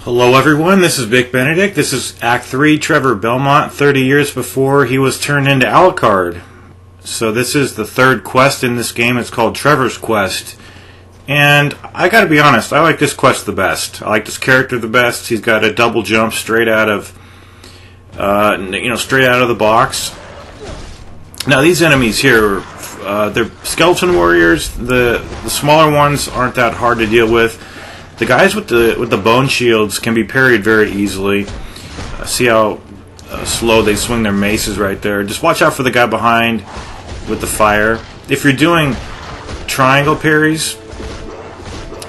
Hello everyone, this is Big Benedict. This is Act 3, Trevor Belmont, 30 years before he was turned into Alucard. So this is the third quest in this game. It's called Trevor's Quest. And I gotta be honest, I like this quest the best. I like this character the best. He's got a double jump straight out of the box. Now these enemies here, they're skeleton warriors. The smaller ones aren't that hard to deal with. The guys with the bone shields can be parried very easily. See how slow they swing their maces right there. Just watch out for the guy behind with the fire. If you're doing triangle parries,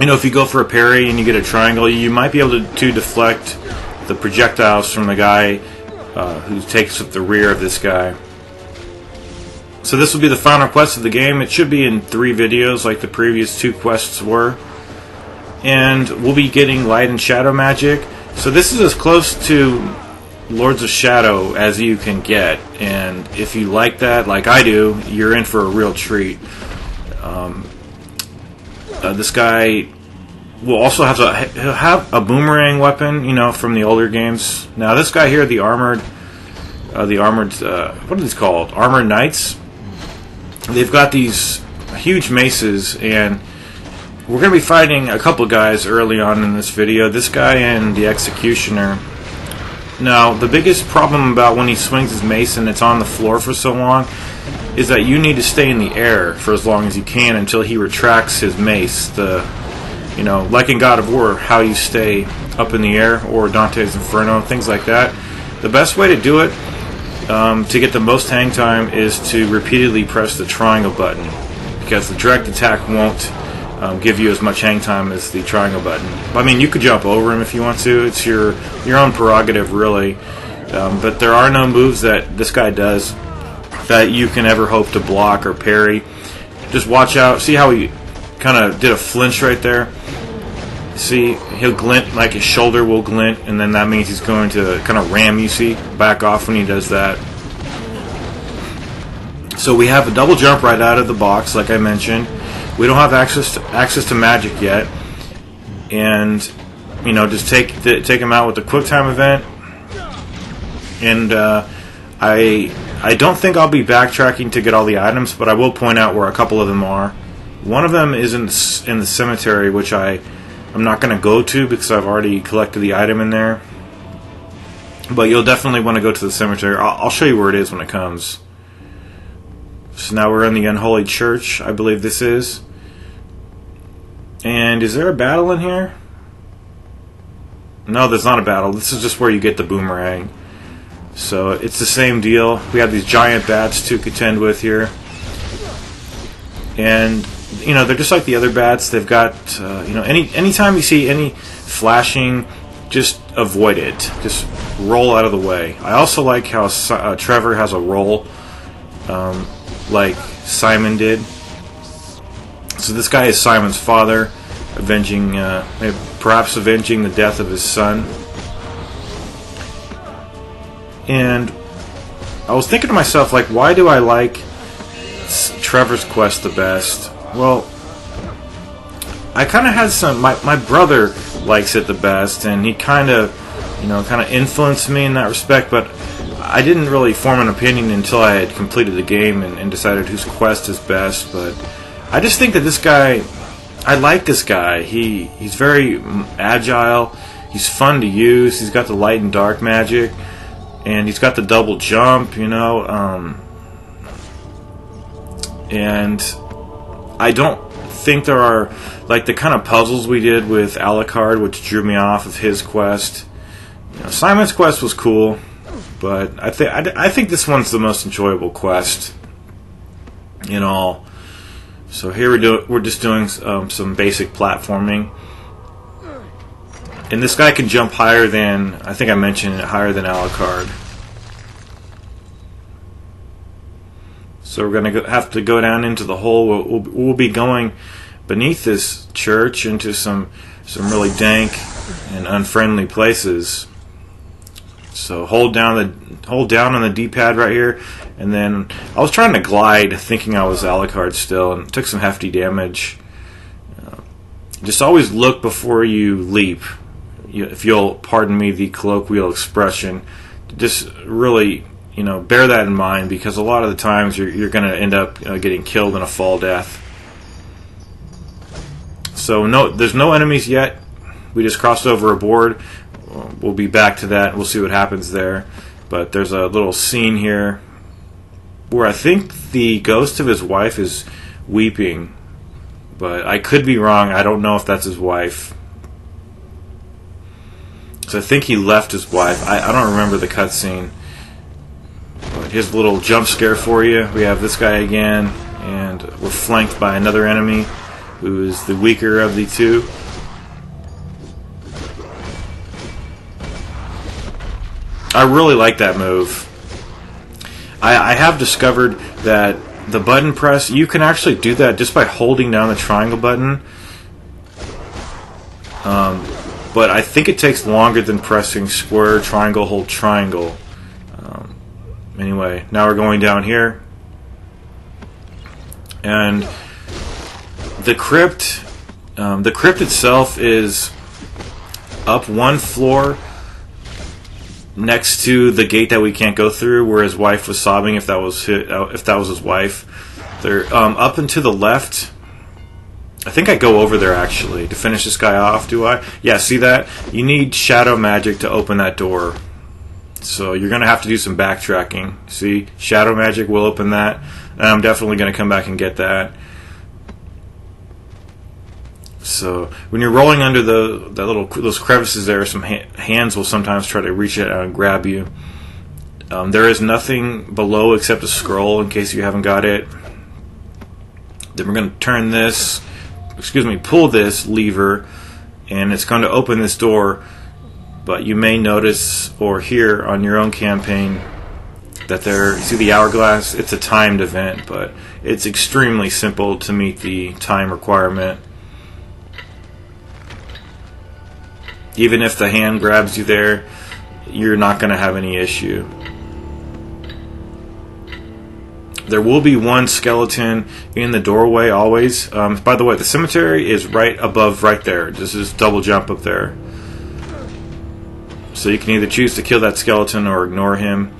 if you go for a parry and you get a triangle, you might be able to deflect the projectiles from the guy who takes up the rear of this guy. So this will be the final quest of the game. It should be in 3 videos like the previous 2 quests were. And we'll be getting light and shadow magic. So this is as close to Lords of Shadow as you can get. And if you like that, like I do, you're in for a real treat. This guy will also have a boomerang weapon, from the older games. Now this guy here, the armored, what are these called? Armored Knights. They've got these huge maces, and we're going to be fighting a couple guys early on in this video. This guy and the Executioner. Now, the biggest problem about when he swings his mace and it's on the floor for so long is that you need to stay in the air for as long as you can until he retracts his mace. Like in God of War, how you stay up in the air, or Dante's Inferno, things like that. The best way to do it, to get the most hang time, is to repeatedly press the triangle button, because the direct attack won't give you as much hang time as the triangle button. I mean, you could jump over him if you want to. It's your own prerogative, really. But there are no moves that this guy does that you can ever hope to block or parry. Just watch out. See how he kind of did a flinch right there? See, he'll glint, like his shoulder will glint, and then that means he's going to kind of ram you, see? Back off when he does that. So we have a double jump right out of the box, like I mentioned. We don't have access to magic yet, and just take him out with the quick time event. And I don't think I'll be backtracking to get all the items, but I will point out where a couple of them are. One of them is in the cemetery, which I'm not going to go to because I've already collected the item in there. But you'll definitely want to go to the cemetery. I'll show you where it is when it comes. So now we're in the unholy church, I believe this is. And is there a battle in here? No, there's not a battle. This is just where you get the boomerang. So it's the same deal. We have these giant bats to contend with here. And, they're just like the other bats. They've got, anytime you see any flashing, just avoid it. Just roll out of the way. I also like how Trevor has a roll, like Simon did. So this guy is Simon's father, perhaps avenging the death of his son. And I was thinking to myself, why do I like Trevor's quest the best? Well, I kind of had my brother likes it the best, and he kind of influenced me in that respect, but I didn't really form an opinion until I had completed the game and decided whose quest is best. But I just think that this guy, I like this guy. He's very agile. He's fun to use. He's got the light and dark magic, and he's got the double jump. And I don't think there are the kind of puzzles we did with Alucard, which drew me off of his quest. Simon's quest was cool, but I think this one's the most enjoyable quest in all. So here we're just doing some basic platforming, and this guy can jump higher than, I think I mentioned it, higher than Alucard. So we're going to have to go down into the hole. We'll be going beneath this church into some really dank and unfriendly places. So hold down on the D-pad right here, and then I was trying to glide, thinking I was Alucard still, and took some hefty damage. Just always look before you leap. if you'll pardon me the colloquial expression, just really, bear that in mind, because a lot of the times you're going to end up getting killed in a fall death. So there's no enemies yet. We just crossed over a board. We'll be back to that. We'll see what happens there. But there's a little scene here where I think the ghost of his wife is weeping. But I could be wrong. I don't know if that's his wife. So I think he left his wife. I don't remember the cutscene. But here's a little jump scare for you. We have this guy again, and we're flanked by another enemy who is the weaker of the two. I really like that move. I have discovered that the button press, you can actually do that just by holding down the triangle button. But I think it takes longer than pressing square, triangle, hold triangle. Anyway, now we're going down here. And the crypt itself is up one floor next to the gate that we can't go through, where his wife was sobbing. If that was his wife, they're up and to the left. I think I go over there actually to finish this guy off. Do I? Yeah. See that? You need shadow magic to open that door. So you're going to have to do some backtracking. See, shadow magic will open that, and I'm definitely going to come back and get that. So when you're rolling under those crevices there, some hands will sometimes try to reach out and grab you. There is nothing below except a scroll in case you haven't got it. Then we're going to pull this lever, and it's going to open this door. But you may notice or hear on your own campaign that see the hourglass? It's a timed event, but it's extremely simple to meet the time requirement. Even if the hand grabs you there, you're not going to have any issue. There will be one skeleton in the doorway always. By the way, the cemetery is right above, right there. Just double jump up there. So you can either choose to kill that skeleton or ignore him.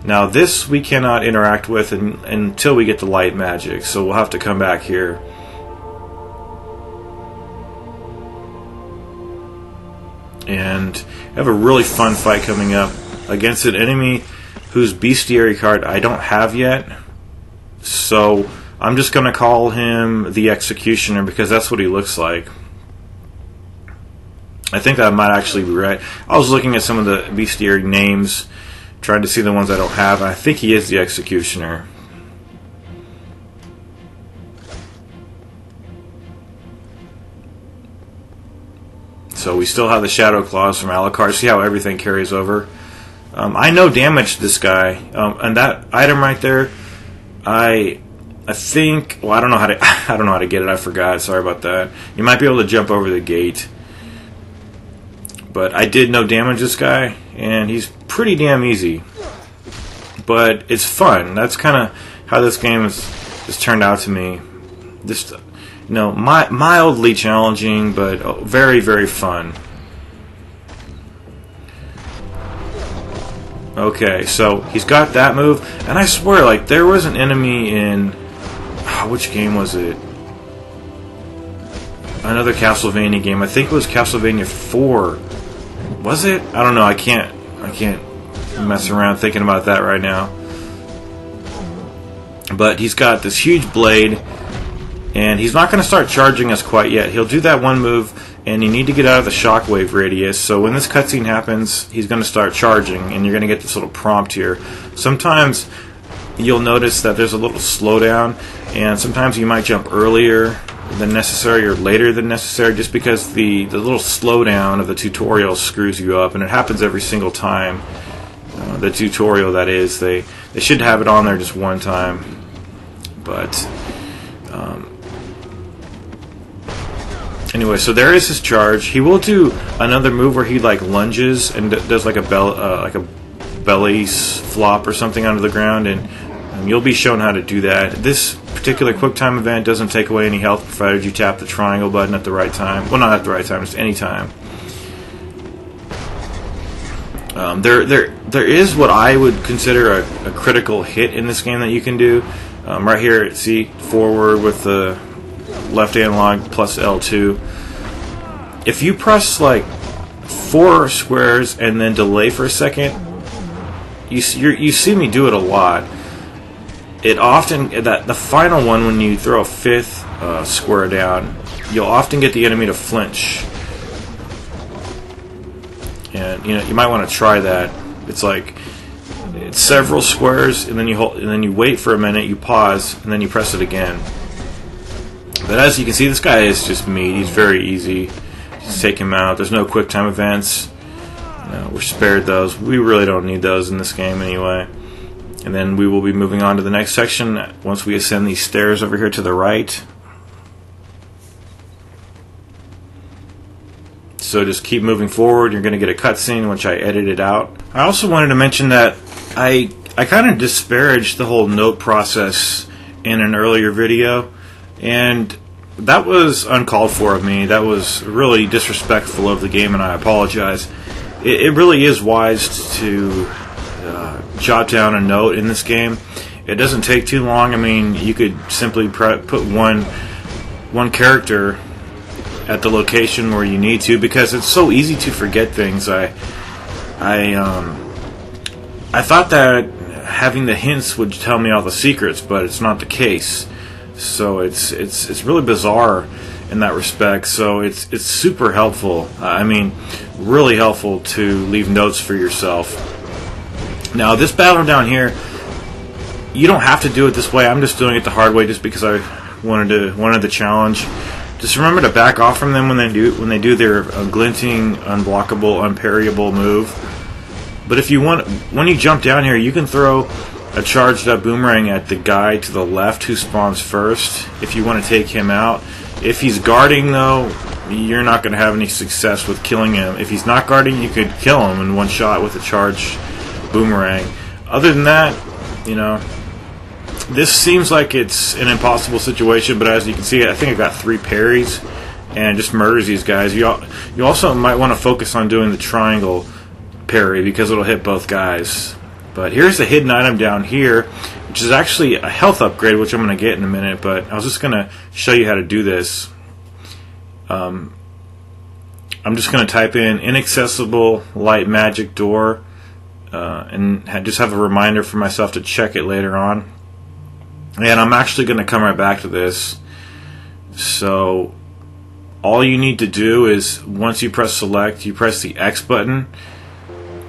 Now this we cannot interact with until we get the light magic, so we'll have to come back here. And I have a really fun fight coming up against an enemy whose bestiary card I don't have yet. So I'm just going to call him the Executioner because that's what he looks like. I think that might actually be right. I was looking at some of the bestiary names, trying to see the ones I don't have, and I think he is the Executioner. So we still have the Shadow Claws from Alucard. See how everything carries over. I no damage this guy, and that item right there, I think. Well, I don't know how to get it. I forgot. Sorry about that. You might be able to jump over the gate, but I did no damage this guy, and he's pretty damn easy. But it's fun. That's kind of how this game has turned out to me. Just mildly challenging, but very, very fun. Okay, so he's got that move, and I swear, like, there was an enemy in which game was it? Another Castlevania game. I think it was Castlevania 4. Was it? I don't know. I can't mess around thinking about that right now. But he's got this huge blade, and he's not going to start charging us quite yet. He'll do that one move, and you need to get out of the shockwave radius. So when this cutscene happens, he's going to start charging, and you're going to get this little prompt here. Sometimes you'll notice that there's a little slowdown, and sometimes you might jump earlier than necessary or later than necessary, just because the little slowdown of the tutorial screws you up, and it happens every single time. The tutorial, that is, they should have it on there just one time, but anyway, so there is his charge. He will do another move where he like lunges and does like a belly flop or something onto the ground, and you'll be shown how to do that. This particular QuickTime event doesn't take away any health provided you tap the triangle button at the right time. Well, not at the right time, just any time. There is what I would consider a critical hit in this game that you can do. Right here, see, forward with the left analog plus L2. If you press like 4 squares and then delay for a second, you see me do it a lot. It often, the final one, when you throw a 5th square down, you'll often get the enemy to flinch. And you might want to try that. It's like it's several squares, and then you hold, and then you wait for a minute, you pause, and then you press it again. But as you can see, this guy is just meat. He's very easy. Just take him out. There's no quick time events. We're spared those. We really don't need those in this game anyway. And then we will be moving on to the next section once we ascend these stairs over here to the right. So just keep moving forward. You're going to get a cutscene, which I edited out. I also wanted to mention that I kind of disparaged the whole note process in an earlier video, and that was uncalled for of me. That was really disrespectful of the game, and I apologize. It really is wise to jot down a note in this game. It doesn't take too long. I mean, you could simply put one character at the location where you need to, because it's so easy to forget things. I thought that having the hints would tell me all the secrets, but it's not the case. So it's really bizarre in that respect. So it's super helpful. I mean, really helpful to leave notes for yourself. Now, this battle down here, you don't have to do it this way. I'm just doing it the hard way just because I wanted the challenge. Just remember to back off from them when they do their glinting, unblockable, unparryable move. But if you want, when you jump down here, you can throw a charged up boomerang at the guy to the left who spawns first if you want to take him out. If he's guarding, though, you're not going to have any success with killing him. If he's not guarding, you could kill him in one shot with a charged boomerang. Other than that, this seems like it's an impossible situation, but as you can see, I think I got 3 parries and just murders these guys. You also might want to focus on doing the triangle parry because it'll hit both guys. But here's the hidden item down here, which is actually a health upgrade, which I'm going to get in a minute, but I was just going to show you how to do this. I'm just going to type in inaccessible light magic door and just have a reminder for myself to check it later on. And I'm actually going to come right back to this. So all you need to do is, once you press select, you press the X button,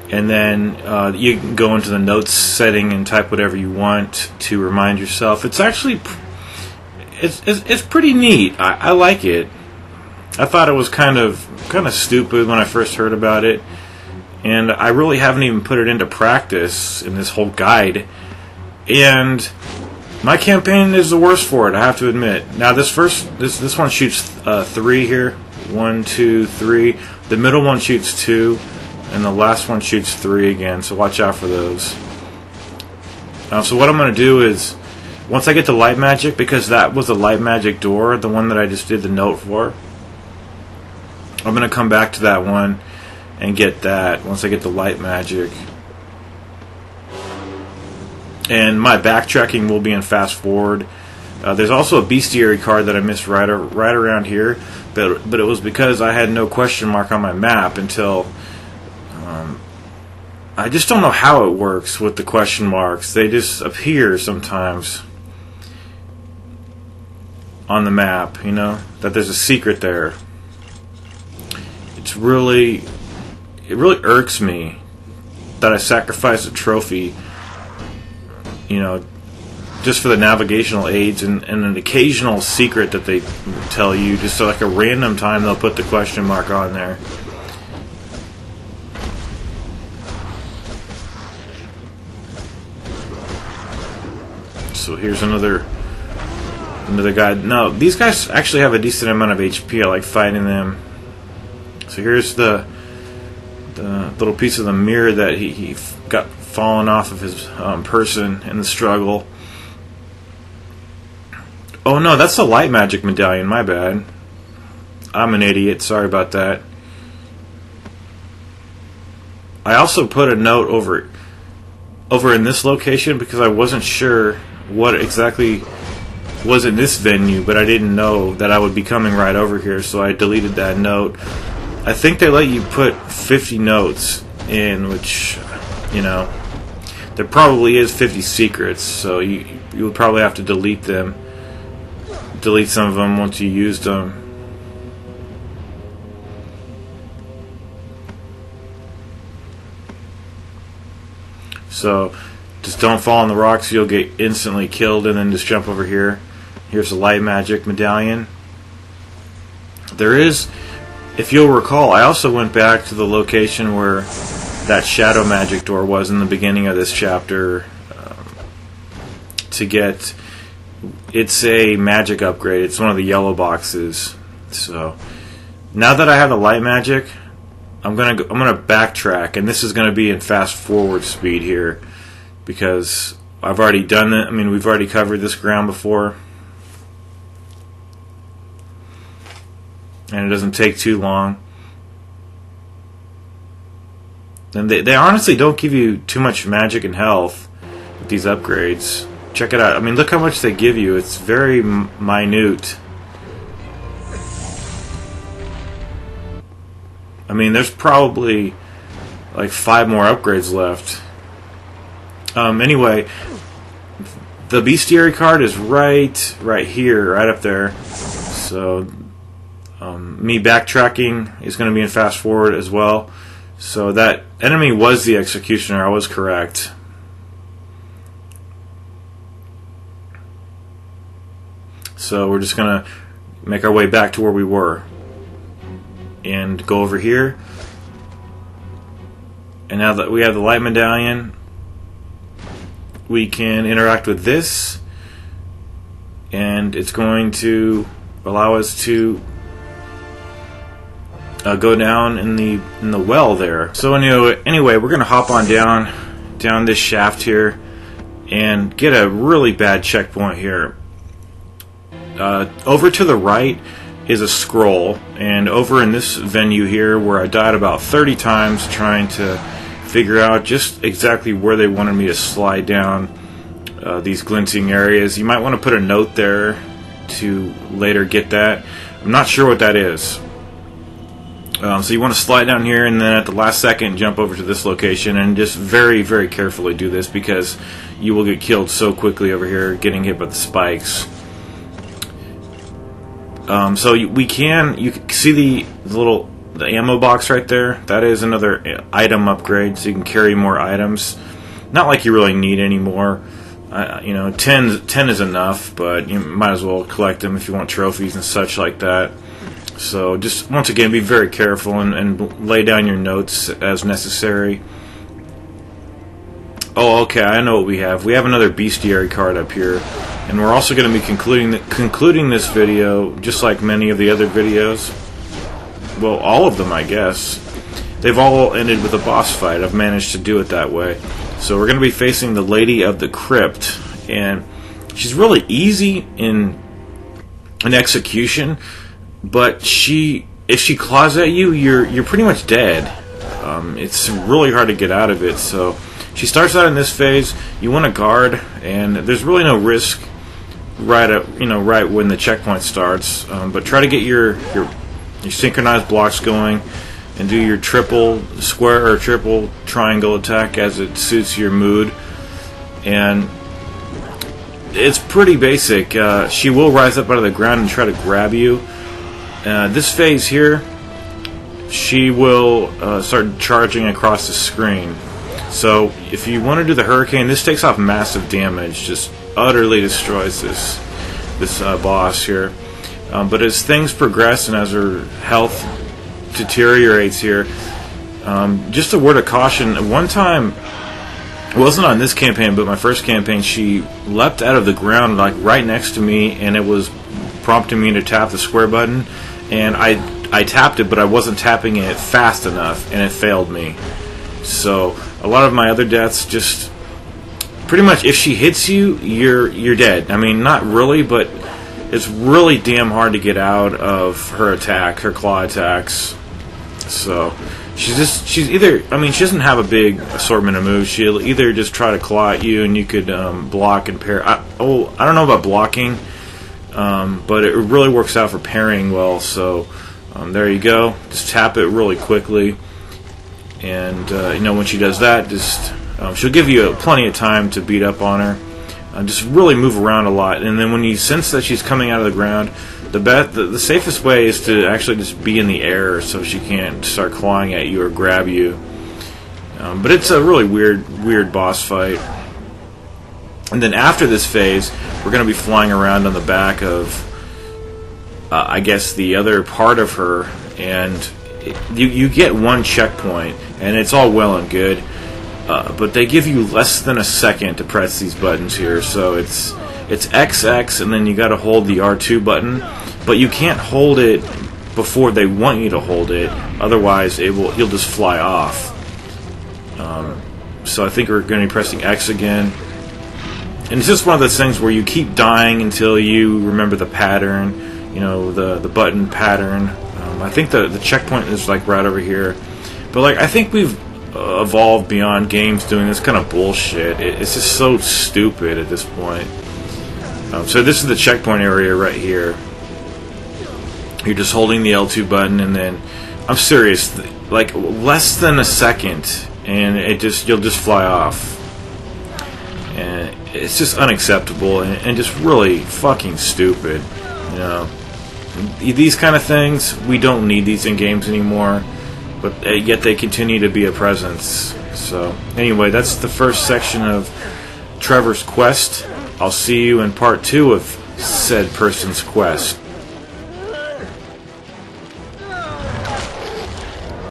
and then you can go into the notes setting and type whatever you want to remind yourself. It's actually it's pretty neat. I like it. I thought it was kind of stupid when I first heard about it, and I really haven't even put it into practice in this whole guide. And my campaign is the worst for it, I have to admit. Now this one shoots 3 here. 1, 2, 3. The middle one shoots 2, and the last one shoots 3 again. So watch out for those. So what I'm going to do is, once I get the light magic, because that was the light magic door, the one that I just did the note for, I'm going to come back to that one and get that once I get the light magic. And my backtracking will be in fast forward. There's also a bestiary card that I missed right around here, but it was because I had no question mark on my map until I just don't know how it works with the question marks. They just appear sometimes on the map, that there's a secret there. It really irks me that I sacrificed a trophy, just for the navigational aids and an occasional secret that they tell you, just so like a random time they'll put the question mark on there. So here's another guy. No, these guys actually have a decent amount of HP. I like fighting them. So here's the little piece of the mirror that he got fallen off of his person in the struggle. Oh no, that's the light magic medallion, my bad. I'm an idiot, sorry about that. I also put a note over in this location because I wasn't sure what exactly was in this venue, but I didn't know that I would be coming right over here, so I deleted that note. I think they let you put 50 notes in, which, you know, there probably is 50 secrets, so you would probably have to delete some of them once you used them. So just don't fall on the rocks, you'll get instantly killed, and then just jump over here. Here's a light magic medallion. There is, if you'll recall, I also went back to the location where that shadow magic door was in the beginning of this chapter to get, it's a magic upgrade. It's one of the yellow boxes. So now that I have the light magic, I'm gonna backtrack, and this is gonna be in fast forward speed here because I've already done it. I mean, we've already covered this ground before, and it doesn't take too long. And they honestly don't give you too much magic and health with these upgrades. Check it out. I mean, look how much they give you. It's very minute. I mean, there's probably like 5 more upgrades left. Anyway, the bestiary card is right here, right up there. So me backtracking is going to be in fast forward as well. So that enemy was the executioner. I was correct. So we're just going to make our way back to where we were and go over here. And now that we have the light medallion, we can interact with this, and it's going to allow us to go down in the well there. So anyway, we're gonna hop on down this shaft here and get a really bad checkpoint here. Over to the right is a scroll, and over in this venue here where I died about 30 times trying to figure out just exactly where they wanted me to slide down these glinting areas. You might want to put a note there to later get that. I'm not sure what that is. So you want to slide down here and then at the last second jump over to this location, and just very, very carefully do this because you will get killed so quickly over here getting hit by the spikes. So you can see the ammo box right there. That is another item upgrade, so you can carry more items. Not like you really need any more. 10 is enough, but you might as well collect them if you want trophies and such like that. So just once again, be very careful and lay down your notes as necessary. Oh, okay, I know what we have. We have another bestiary card up here, and we're also going to be concluding this video just like many of the other videos. Well, all of them, I guess. They've all ended with a boss fight. I've managed to do it that way. So we're going to be facing the Lady of the Crypt, and she's really easy in execution, but if she claws at you, you're pretty much dead. It's really hard to get out of it. So she starts out in this phase. You want to guard, and there's really no risk right when the checkpoint starts. But try to get your synchronized blocks going, and do your triple square or triple triangle attack as it suits your mood. And it's pretty basic. She will rise up out of the ground and try to grab you. This phase here, she will start charging across the screen. So if you want to do the hurricane, this takes off massive damage, just utterly destroys this boss here. But as things progress and as her health deteriorates here, just a word of caution. One time, it wasn't on this campaign, but my first campaign, she leapt out of the ground like right next to me, and it was prompting me to tap the square button, and I tapped it, but I wasn't tapping it fast enough, and it failed me. So a lot of my other deaths, just pretty much if she hits you, you're dead. I mean, not really, but it's really damn hard to get out of her claw attacks. So she's either, I mean, she doesn't have a big assortment of moves. She'll either just try to claw at you, and you could block and parry. I don't know about blocking, but it really works out for parrying well. So there you go. Just tap it really quickly, and when she does that, just she'll give you plenty of time to beat up on her. Just really move around a lot, and then when you sense that she's coming out of the ground, the safest way is to actually just be in the air so she can't start clawing at you or grab you. But it's a really weird boss fight. And then after this phase, we're going to be flying around on the back of, I guess, the other part of her, and you get one checkpoint, and it's all well and good. But they give you less than a second to press these buttons here, so it's XX, and then you got to hold the R2 button, but you can't hold it before they want you to hold it. Otherwise, you'll just fly off. So I think we're going to be pressing X again, and it's just one of those things where you keep dying until you remember the pattern, the button pattern. I think the checkpoint is like right over here, but like I think we've evolved beyond games doing this kind of bullshit. It's just so stupid at this point. So this is the checkpoint area right here. You're just holding the L2 button, and then I'm serious, like less than a second, and you'll just fly off. And it's just unacceptable and just really fucking stupid. These kind of things, we don't need these in games anymore. But yet they continue to be a presence. So anyway, that's the first section of Trevor's quest. I'll see you in part 2 of said person's quest.